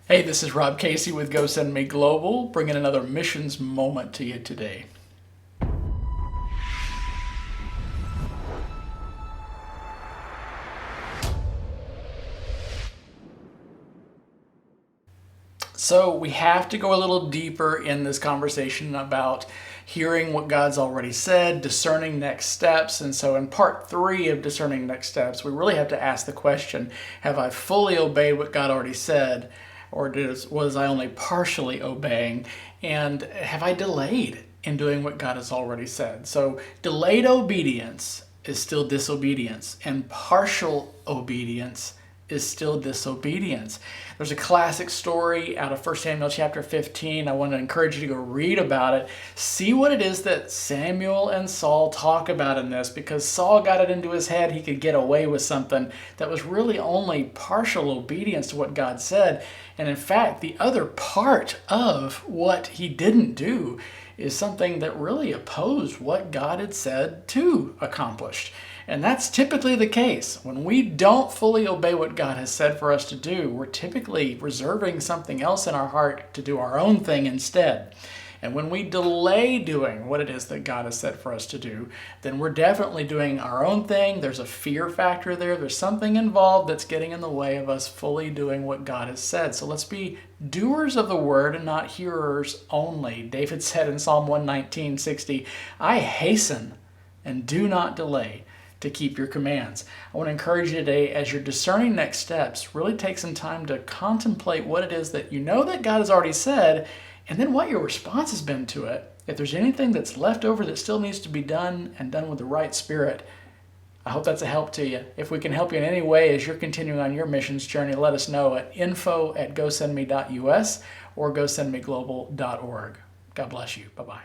Hey, this is Rob Casey with Go Send Me Global, bringing another missions moment to you today. So we have to go a little deeper in this conversation about hearing what God's already said, discerning next steps. And so in part 3 of discerning next steps, we really have to ask the question, have I fully obeyed what God already said? Or was I only partially obeying? And have I delayed in doing what God has already said? So delayed obedience is still disobedience, and partial obedience is still disobedience. There's a classic story out of 1 Samuel chapter 15. I want to encourage you to go read about it. See what it is that Samuel and Saul talk about in this, because Saul got it into his head he could get away with something that was really only partial obedience to what God said. And in fact, the other part of what he didn't do is something that really opposed what God had said to accomplish. And that's typically the case. When we don't fully obey what God has said for us to do, we're typically reserving something else in our heart to do our own thing instead. And when we delay doing what it is that God has said for us to do, then we're definitely doing our own thing. There's a fear factor there. There's something involved that's getting in the way of us fully doing what God has said. So let's be doers of the word and not hearers only. David said in Psalm 119:60, I hasten and do not delay to keep your commands. I want to encourage you today, as you're discerning next steps, really take some time to contemplate what it is that you know that God has already said, and then what your response has been to it. If there's anything that's left over that still needs to be done and done with the right spirit, I hope that's a help to you. If we can help you in any way as you're continuing on your missions journey, let us know at info@gosendme.us or gosendmeglobal.org. God bless you. Bye-bye.